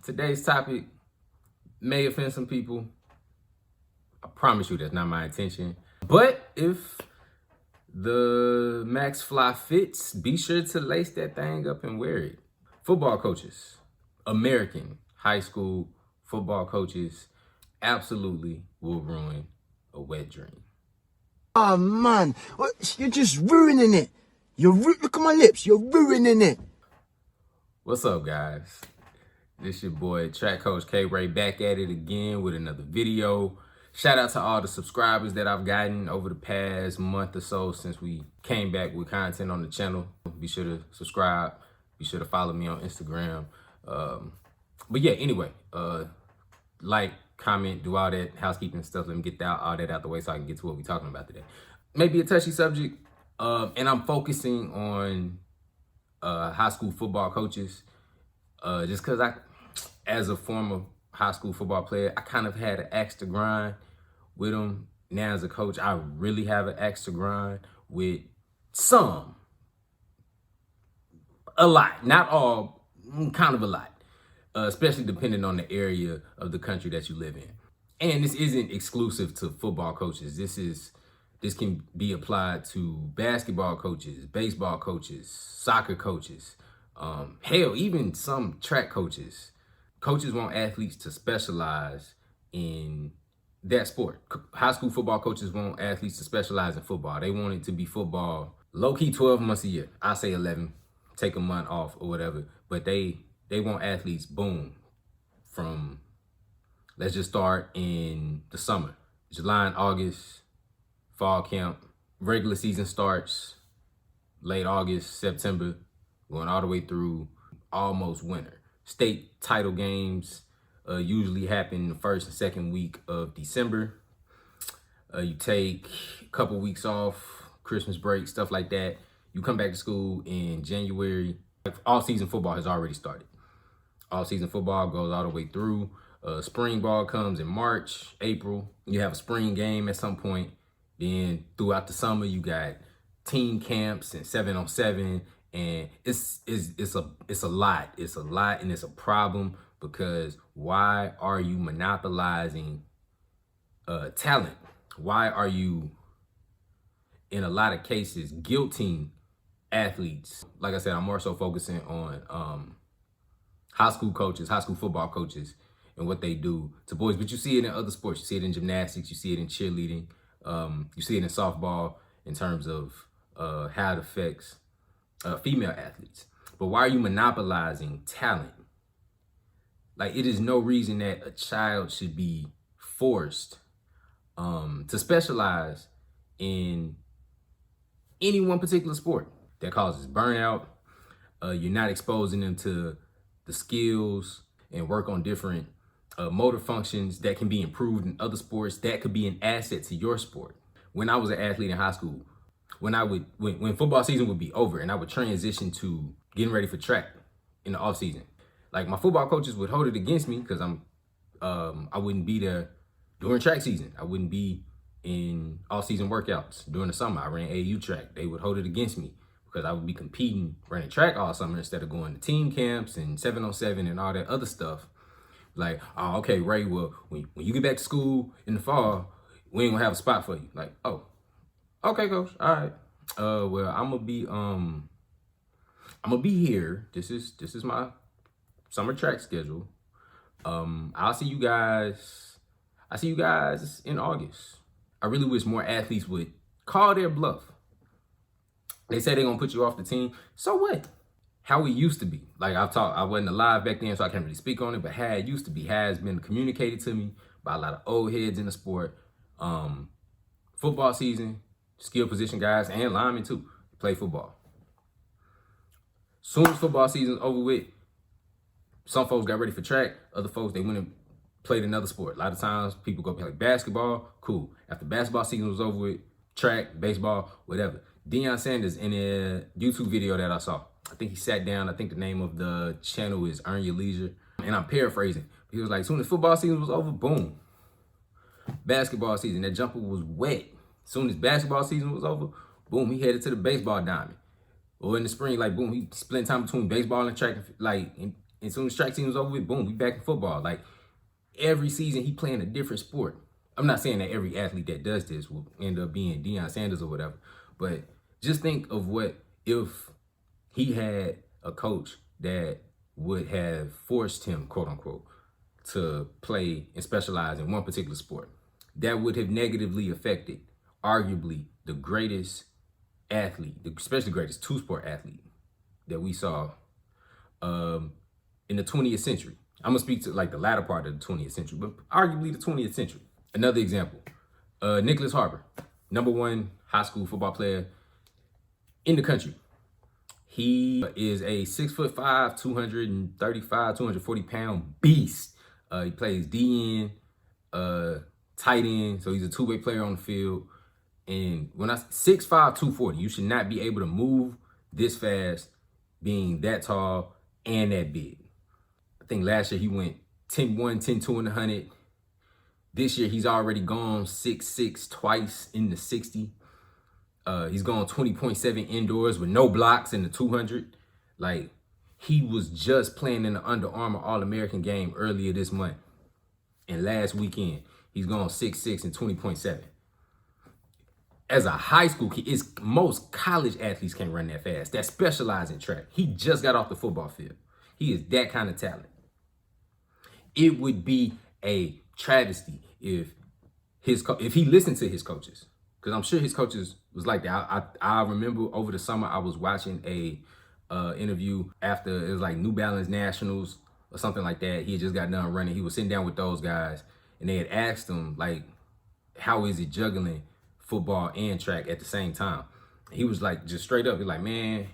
Today's topic may offend some people. I promise you that's not my intention. But if the Max Fly fits, be sure to lace that thing up and wear it. Football coaches, American high school football coaches, absolutely will ruin a wet dream. Oh man, you're just ruining it. Look at my lips, you're ruining it. What's up, guys? This your boy, Track Coach K-Ray, back at it again with another video. Shout out to all the subscribers that I've gotten over the past month or so since we came back with content on the channel. Be sure to subscribe. Be sure to follow me on Instagram. But yeah, anyway, like, comment, do all that housekeeping stuff. Let me get all that out the way so I can get to what we're talking about today. Maybe a touchy subject, and I'm focusing on high school football coaches, just because as a former high school football player, I kind of had an axe to grind with them. Now as a coach, I really have an axe to grind with some. A lot, not all, kind of a lot. Especially depending on the area of the country that you live in. And this isn't exclusive to football coaches. This can be applied to basketball coaches, baseball coaches, soccer coaches, hell, even some track coaches. Coaches want athletes to specialize in that sport. High school football coaches want athletes to specialize in football. They want it to be football, low-key 12 months a year. I say 11, take a month off or whatever, but they want athletes, boom, from, let's just start in the summer. July and August, fall camp. Regular season starts late August, September, going all the way through almost winter. State title games usually happen the first and second week of December. You take a couple weeks off, Christmas break, stuff like that. You come back to school in January. All season football has already started. All season football goes all the way through. Spring ball comes in March, April. You have a spring game at some point. Then throughout the summer, you got team camps and 7-on-7, and it's a lot. It's a lot, and it's a problem because why are you monopolizing talent? Why are you, in a lot of cases, guilting athletes? Like I said, I'm more so focusing on high school coaches, high school football coaches, and what they do to boys. But you see it in other sports. You see it in gymnastics. You see it in cheerleading. You see it in softball in terms of how it affects female athletes. But why are you monopolizing talent? Like, it is no reason that a child should be forced to specialize in any one particular sport. That causes burnout. You're not exposing them to the skills and work on different motor functions that can be improved in other sports that could be an asset to your sport. When I was an athlete in high school, when football season would be over and I would transition to getting ready for track in the off season, like, my football coaches would hold it against me because I wouldn't be there during track season. I wouldn't be in off season workouts during the summer. I ran AAU track. They would hold it against me because I would be competing, running track all summer instead of going to team camps and 7-on-7 and all that other stuff. Like, oh, okay, Ray, well, when you get back to school in the fall, we ain't gonna have a spot for you. Like, oh, okay, coach, all right. Well, I'm gonna be here. This is my summer track schedule. I'll see you guys in August. I really wish more athletes would call their bluff. They say they're gonna put you off the team. So what? How it used to be. Like, I wasn't alive back then, so I can't really speak on it, but how it used to be has been communicated to me by a lot of old heads in the sport. Football season, skill position guys and linemen too, play football. Soon as football season's over with, some folks got ready for track, other folks, they went and played another sport. A lot of times people go play basketball, cool. After basketball season was over with, track, baseball, whatever. Deion Sanders, in a YouTube video that I saw, I think he sat down. I think the name of the channel is Earn Your Leisure. And I'm paraphrasing. He was like, as soon as football season was over, boom. Basketball season, that jumper was wet. As soon as basketball season was over, boom, he headed to the baseball diamond. Or in the spring, like, boom, he split time between baseball and track. Like, And soon as track season was over with, boom, we back in football. Like every season he playing a different sport. I'm not saying that every athlete that does this will end up being Deion Sanders or whatever, but just think of what if he had a coach that would have forced him, quote unquote, to play and specialize in one particular sport. That would have negatively affected, arguably, the greatest athlete, especially the greatest two-sport athlete that we saw in the 20th century. I'm gonna speak to like the latter part of the 20th century, but arguably the 20th century. Another example, Nicholas Harbor, #1 high school football player in the country. He is a 6'5", 235, 240 pound beast. He plays DN, tight end, so he's a two-way player on the field. And when I 6'5", 240, you should not be able to move this fast, being that tall and that big. I think last year he went 10-1, 10-2 in the 100. This year he's already gone 6'6" twice in the 60. He's gone 20.7 indoors with no blocks in the 200. Like, he was just playing in the Under Armour All-American game earlier this month. And last weekend, he's gone 6'6" and 20.7. As a high school kid, most college athletes can't run that fast that specialize in track. He just got off the football field. He is that kind of talent. It would be a travesty if he listened to his coaches, because I'm sure his coaches was like that. I remember over the summer I was watching a interview after it was like New Balance Nationals or something like that. He had just got done running. He was sitting down with those guys, and they had asked him like, how is it juggling football and track at the same time? He was like, just straight up, he's like, man,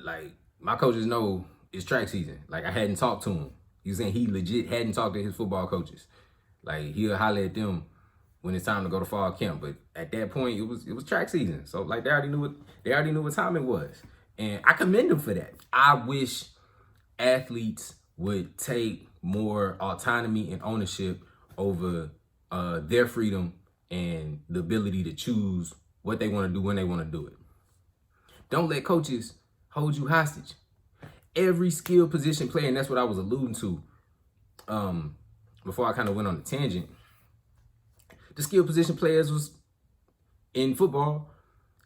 like my coaches know it's track season. Like, I hadn't talked to him. He was saying he legit hadn't talked to his football coaches. Like, he'll holler at them when it's time to go to fall camp. But at that point, it was track season. So like they already knew what time it was. And I commend them for that. I wish athletes would take more autonomy and ownership over their freedom and the ability to choose what they want to do when they want to do it. Don't let coaches hold you hostage. Every skill position player, and that's what I was alluding to before I kind of went on a tangent. The skill position players was in football,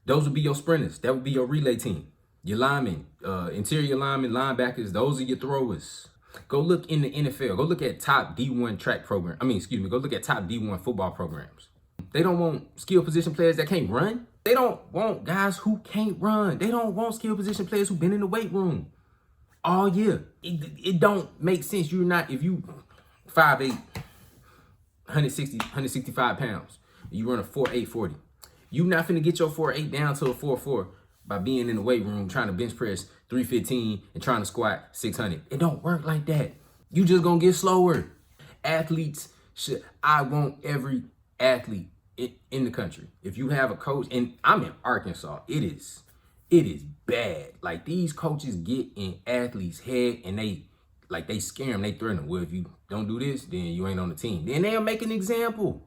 those would be your sprinters. That would be your relay team. Your linemen, interior linemen, linebackers, those are your throwers. Go look in the NFL. Go look at top D1 track program. Go look at top D1 football programs. They don't want skill position players that can't run. They don't want guys who can't run. They don't want skill position players who've been in the weight room all year. It don't make sense. If you 5'8", 165 pounds, you run a 4.8 40. You not finna get your 4.8 down to a 4.4 by being in the weight room trying to bench press 315 and trying to squat 600. It don't work like that. You just gonna get slower. I want every athlete in the country. If you have a coach, and I'm in Arkansas, it is bad. Like, these coaches get in athletes' head and they scare them, they threaten them. Well, if you don't do this, then you ain't on the team. Then they'll make an example.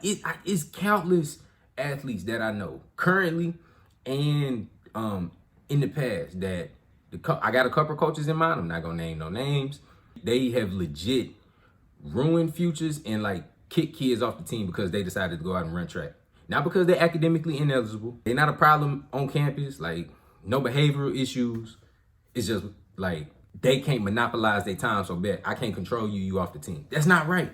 It's countless athletes that I know currently and in the past that I got a couple of coaches in mind. I'm not gonna name no names. They have legit ruined futures and like kick kids off the team because they decided to go out and run track. Not because they're academically ineligible. They're not a problem on campus. Like, no behavioral issues. It's just like they can't monopolize their time so bad. I can't control you off the team. That's not right.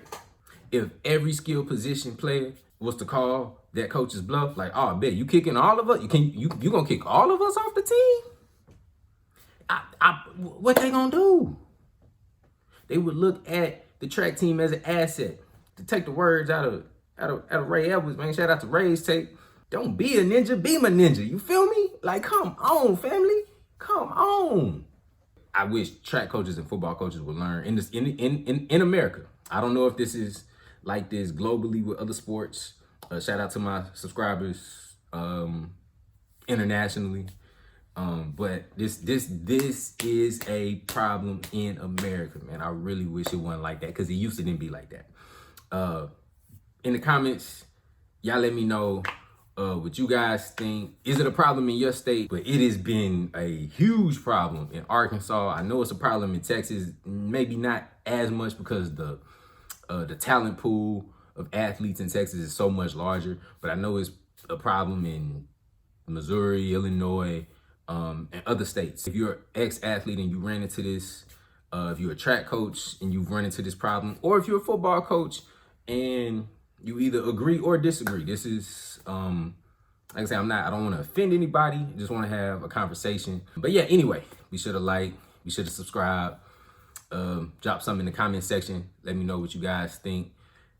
If every skill position player was to call that coach's bluff, like, oh, I bet you kicking all of us. You gonna kick all of us off the team? What they gonna do? They would look at the track team as an asset. To take the words out of Ray Edwards, man. Shout out to Ray's tape. Don't be a ninja, be my ninja. You feel me? Like, come on, family. Come on. I wish track coaches and football coaches would learn in America. I don't know if this is like this globally with other sports. Shout out to my subscribers internationally. But this is a problem in America, man. I really wish it wasn't like that, because it used to didn't be like that. In the comments, y'all let me know what you guys think. Is it a problem in your state? But it has been a huge problem in Arkansas. I know it's a problem in Texas, maybe not as much because the talent pool of athletes in Texas is so much larger, but I know it's a problem in Missouri, Illinois, and other states. If you're an ex-athlete and you ran into this, if you're a track coach and you've run into this problem, or if you're a football coach and you either agree or disagree, this is, like I say, I don't want to offend anybody. I just want to have a conversation. But yeah, anyway, be sure to like, be sure to subscribe, drop something in the comment section. Let me know what you guys think.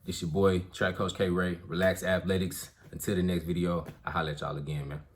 This your boy, Track Coach K Ray, Relax Athletics. Until the next video, I'll holler at y'all again, man.